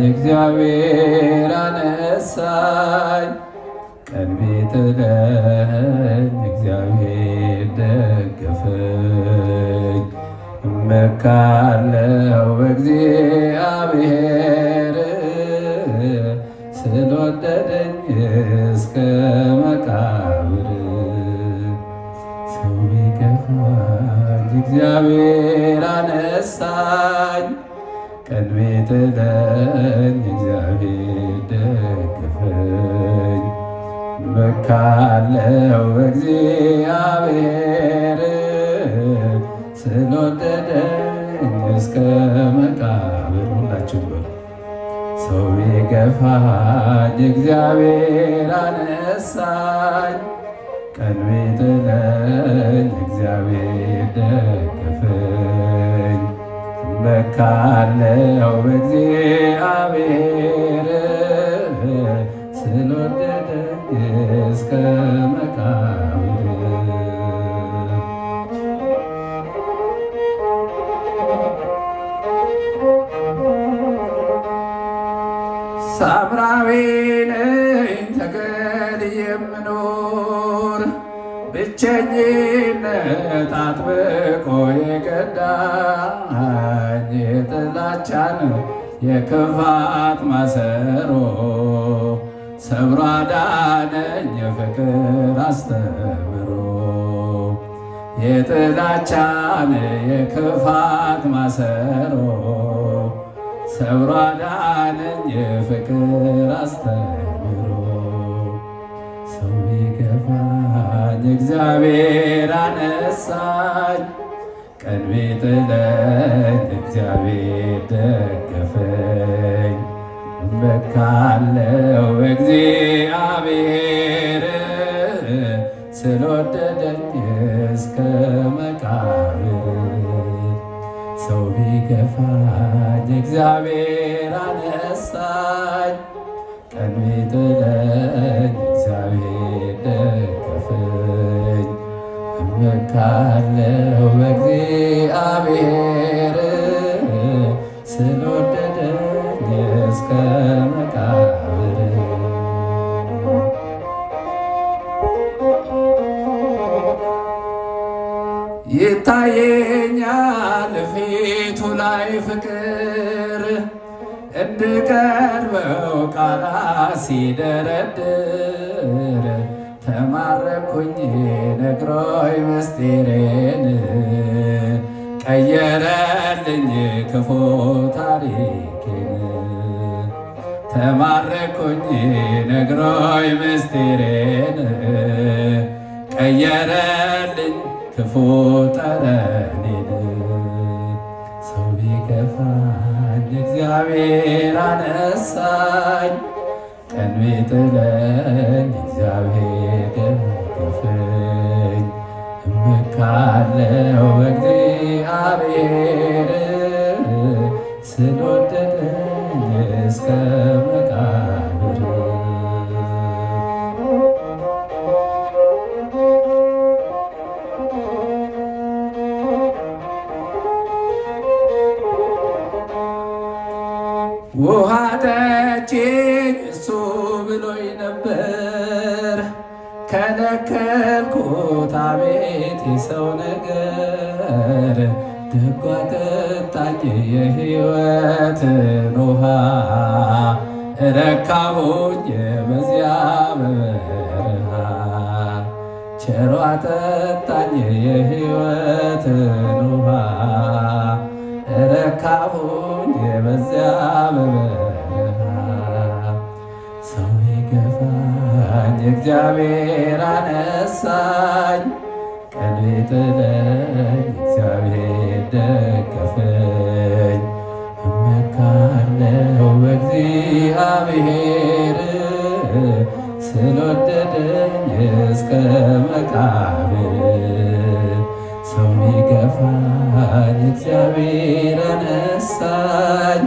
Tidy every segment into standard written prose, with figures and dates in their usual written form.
እግዚአብሔር አነሳኝ። ቀን ቢጥለኝ እግዚአብሔር ደገፈኝ። እመካለሁ በእግዚአብሔር ስለወደደኝ እስከ መቃብር። ሰው ቢገፋኝ እግዚአብሔር አነሳኝ። ቀን ቢጥለኝ እግዚአብሔር ደገፈኝ። እመካለሁ በእግዚአብሔር ስለወደደኝ እስከ መቃብር። ሁላችሁ በሉ። ሰው ቢገፋኝ እግዚአብሔር አነሳኝ። ቀን ቢጥለኝ እግዚአብሔር ደገፈኝ። እመካለሁ በእግዚአብሔር ስለወደደኝ እስከ መቃብር። ሳምራዊ ነኝ ተገልዬ የምኖር ብቸኝነት አጥብቆ የገዳኝ የጥላቻን የክፋት ማሰሮ ሰብሮ አዳነኝ የፍቅር አስተምሮ። የጥላቻን የክፋት ማሰሮ ሰብሮ አዳነኝ የፍቅር አስተምሮ። ሰው ቢገፋኝ እግዚአብሔር አነሳኝ። ቀን ቢጥለኝ እግዚአብሔር ደገፈኝ። እመካለሁ በእግዚአብሔር ስለወደደኝ እስከ መቃብር። ሰው ቢገፋኝ እግዚአብሔር አነሳኝ። ቀን ቢጥለኝ እግዚአብሔር ደገፈኝ። እመካለሁ በእግዚአብሔር ስለወደደኝ እስከ መቃብር። ይታየኛል ፊቱ ላይ ፍቅር እንድቀርበው ቃላት ሲደረድር። ተማረኩኝ ነግሮኝ ምስጢሬን ቀየረልኝ ክፉ ታሪኬን። ተማረኩኝ ነግሮኝ ምስጢሬን ቀየረልኝ ክፉ ጠረኔን። ሰው ቢገፋኝ እግዚአብሔር አነሳኝ። ቀን ቢጥለኝ እግዚአብሔር ደገፈኝ። እመካለሁ በእግዚአብሔር ስለወደደኝ እስከ መቃብር። ውሃ ጠጪኝ እሱ ብሎኝ ነበር፣ ከለከልኩት አቤት የሰው ነገር። ደጓ ጠጣኝ የሕይወትን ውሃ ረካሁኝ በዚያ በበረሃ። ቸሯ ጠጣኝ የሕይወትን ውሃ ረካሁኝ በዚያ በበረሃ። ሰው ቢገፋኝ እግዚአብሔር አነሳኝ። ቀን ቢጥለኝ እግዚአብሔር ደገፈኝ። እመካለሁ በእግዚአብሔር ስለወደደኝ እስከ መቃብር። ሰው ቢገፋኝ እግዚአብሔር አነሳኝ።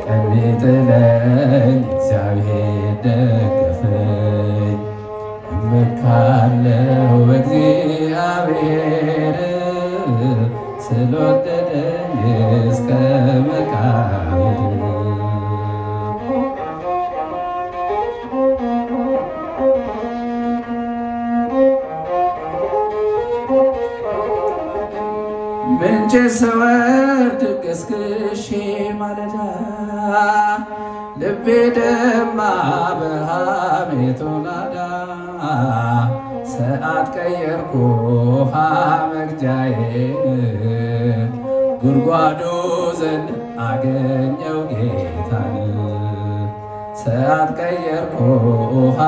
ቀን ቢጥለኝ እግዚአብሔር ደገፈኝ። እመካለሁ በእግዚአብሔር ስለወደደኝ እስከ መቃብር። ምንጭ ስወርድ ገስግሼ ማለዳ ልቤ ደማ በሐሜቱ ናዳ ሰዓት ቀየርኩ ውሃ መቅጃዬን ጉድጓዱ ዘንድ አገኘው ጌታን ሰዓት ቀየርኩ ውሃ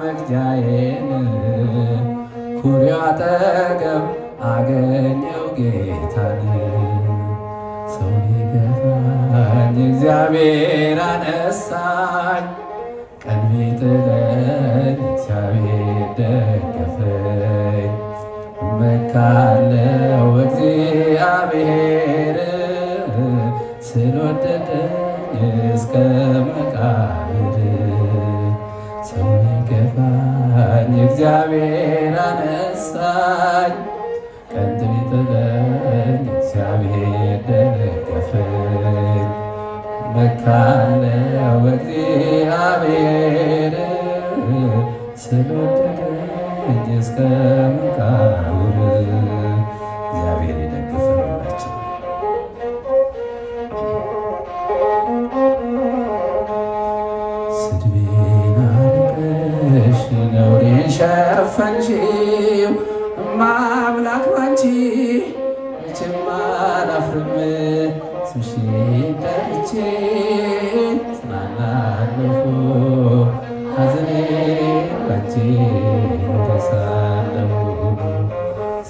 መቅጃዬን ኩሬው አጠገብ አገኘው ጌታን ሰው ቢገፋኝ እግዚአብሔር አነሳኝ ቀን ቢጥለኝ እግዚአብሔር ደገፈኝ እመካለሁ እግዚአብሔር ስለወደደኝ እስከ መቃብር ሰው ቢገፋኝ እግዚአብሔር አነሳኝ ቀን ቢጥለኝ እግዚአብሔር ደገፈኝ እመካለሁ እግዚአብሔር ስለወደደኝ እስከ መቃብር እግዚአብሔር ይደግፈን ሁላችን። ስድቤን አርቀሽ ነውሬን ሸፈንሽው እማምላክ ባንቺ መቼም አላፍርም ስምሽን ጠርቼ ጽናናለሁ ሐዘኔን ባንቺ እረሳለሁ።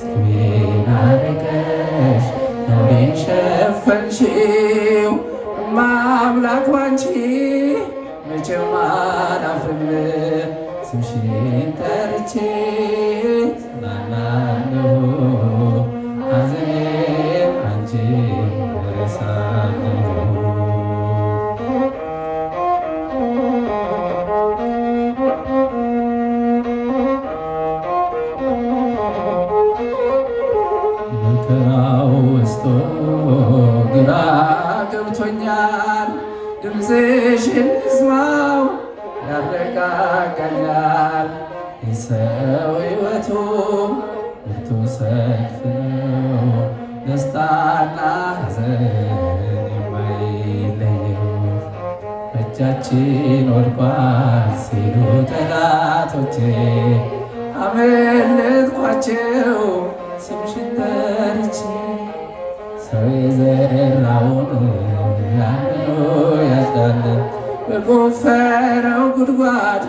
ስድቤን አርቀሽ ነውሬን ሸፈንሽው እማምላክ ባንቺ መቼም አላፍርም ስምሽን ጠርቼ ጽናናለሁ ሐዘኔን ባንቺ እረሳለሁ። መከራው ውስጥ ግራ ገብቶኛል ድምፅሽን ልስማው ያረጋጋኛል የሰው ሕይወቱ ብርቱ ሰልፍ ነው ደስታና ሐዘን የማይለየው እጃችን ወድቋል ሲሉ ጠላቶቼ አመለጥኳቸው ስምሽን ጠርቼ ሰው የዘራውን ያንኑ ያጭዳል በቆፈረው ጉድጓድ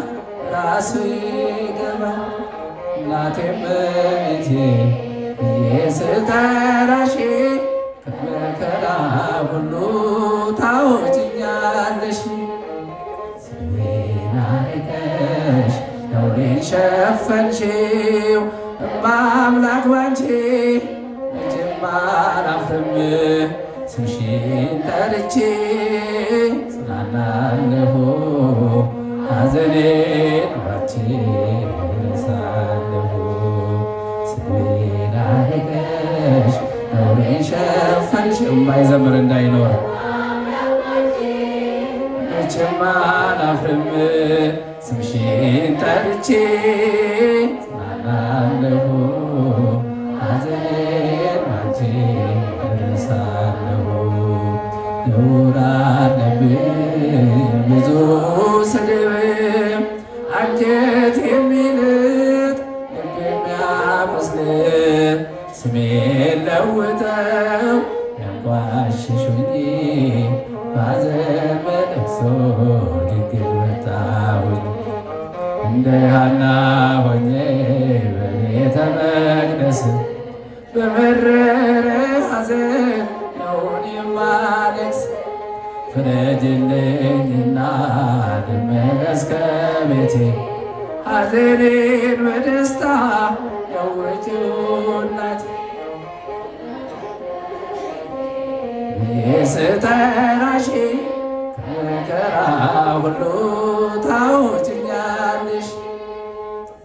ራሱ ይገባል። እናቴ እመቤቴ ብዬ ስጠራሽ ከመከራ ሁሉ ታወጭኛለሽ። ስሜን አርቀሽ ነውሬን ሸፈንሽው እማምላክ ባንቺ መቼም አላፍርም ስምሽን ጠርቼ ጽናናለሁ ሐዘኔን ባንቺ እረሳለሁ። ስድቤን አርቀሽ ነውሬን ሸፈንሽው የማይዘምር እንዳይኖር መቼም አላፍርም ስምሽን ጠርቼ ጽናናለሁ ሐዘኔን ባንቺ እረሳለሁ። ነውር አለብኝ ብዙ ስድብ አንጀት የሚልጥ ልብ የሚያቆስል ስሜን ለውጠው ያንቋሽሹኝ ባዘን በለቅሶ ድንግል መጣሁኝ እንደ ሐና ሆኜ በቤተ መቅደስ በመረረ ሐዘን ነውን የማለቅስ ፍረጅልኝና ልመለስ ከቤቴ ሐዘኔን በደስታ ለውጪው እናቴ ስጠራሽ ከመከራ ሁሉ ታወጭኛለሽ።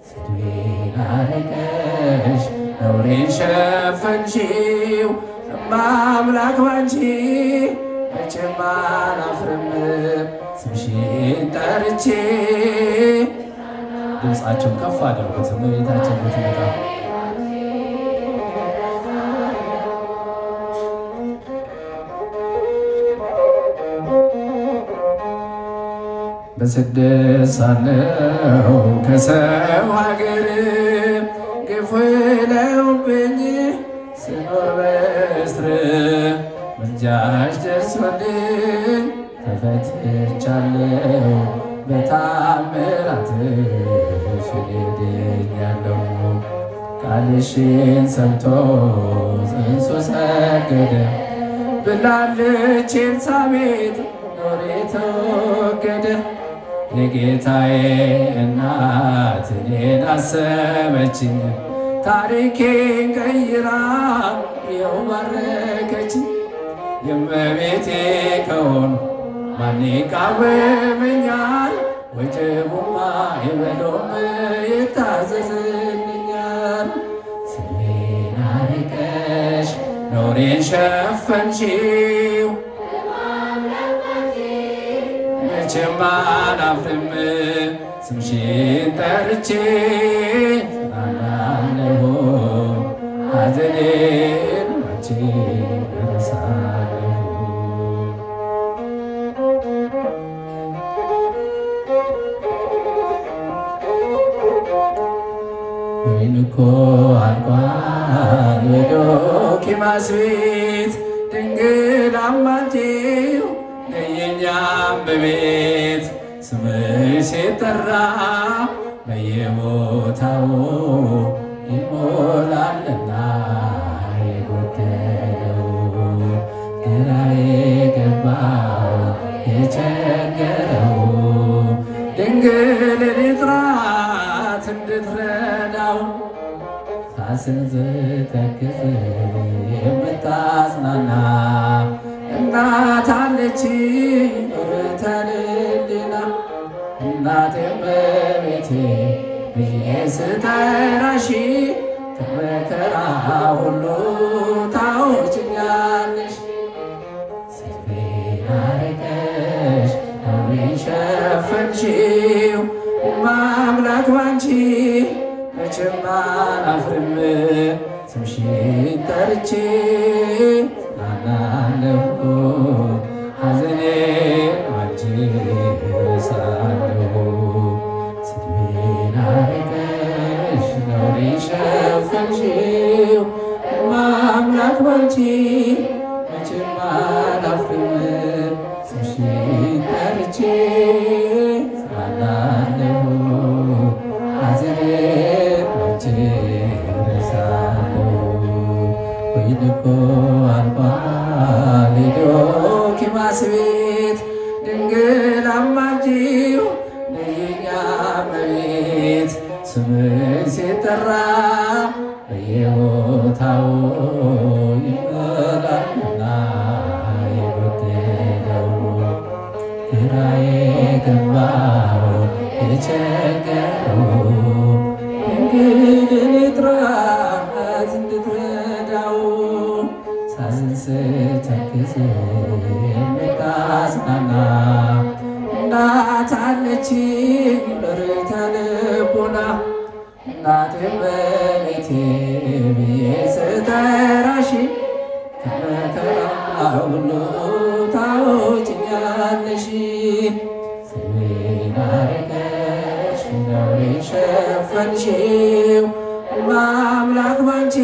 ስድቤን አርቀሽ ነውሬን ሸፈንሽው እማምላክ ባንቺ መቼም አላፍርም ስምሽን ጠርቼ። ድምፃቸውን ከፍ አድርጉት እመቤታችን ብትመጣ በስደት ሳለሁ ከሰው ሀገር ግፍ ለውብኝ ስኖር በእስር ምልጃሽ ደርሶልኝ ተፈትቻለሁ በታምራትሽ ድኛለሁ። ቃልሽን ሰምቶ ጽንሱ ሰገደ ብላለች ኤልሳቤጥ ኖሬ ተወገደ። የጌታዬ እናት እኔን አሰበችኝ ታሪኬን ቀይራ ይኸው ባረከችኝ። የእመቤቴ ከሆኑ ማን ይቃወመኛል? ወጀቡማ ይበሎም ይታዘዝልኛል። ስሜን አርቀሽ ነውሬን ሸፈንሽው መቼም አላፍርም ስምሽን ጠርቼ ጽናናለሁ ሐዘኔን ባንቺ እረሳለሁ። ወይን እኮ አልቋል በዶኪማስ ቤት ድንግል አማልጂው ነየኛም በቤት ስምሽ ሲጠራ በየቦታው ይሞላልና የጎደለው ግራ የገባው የቸገረው ድንግልን ጥራት እንድትረዳው ሳስን ስተክዝ የምታጽናና እናት አለችኝ ርኅተ ልዕልና። እናቴ እመቤቴ ብዬ ስጠራሽ ከመከራ ሁሉ ታውጭኛለሽ። ስሜን አርቀሽ ነውሬን ሸፈንሽው አምላክ ባንቺ መቼም አላፍርም ስምሽን ጠርቼ ጽናናለሁ ሐዘኔን ባንቺ እረሳለሁ። ስሜን አርቀሽ ነውሬን ሸፈንሽው አምላክ ባንቺ መቼም አላፍርም ስምሽን ጠርቼ ጽናናለሁ ሐዘኔን ባንቺ እረሳለሁ። ወይን እኮ አልቋል የዶኪማስ ቤት ድንግል አማልጂው ነይኛ እመቤት ስምሽ ሲጠራ በየቦታው ይሞላልና የጎደለው ግራ የገባው የቸገረው ድንግልን ጥራት እንድትረዳው ሳዝን ስተክዝ የምታጽናና እናት አለችኝ ርኅተ ልቡና። እናቴ እመቤቴ ብዬ ስጠራሽ ከመከራ ሁሉ ታውጭኛለሽ። ስሜን አርቀሽ ነውሬን ሸፈንሽው አምላክ ባንቺ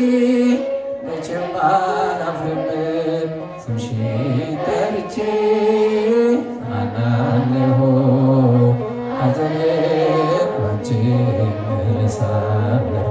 መቼም አላፍርም ስምሽን ጠርቼ ጽናናለሁ ሐዘኔን ባንቺ እረሳለሁ።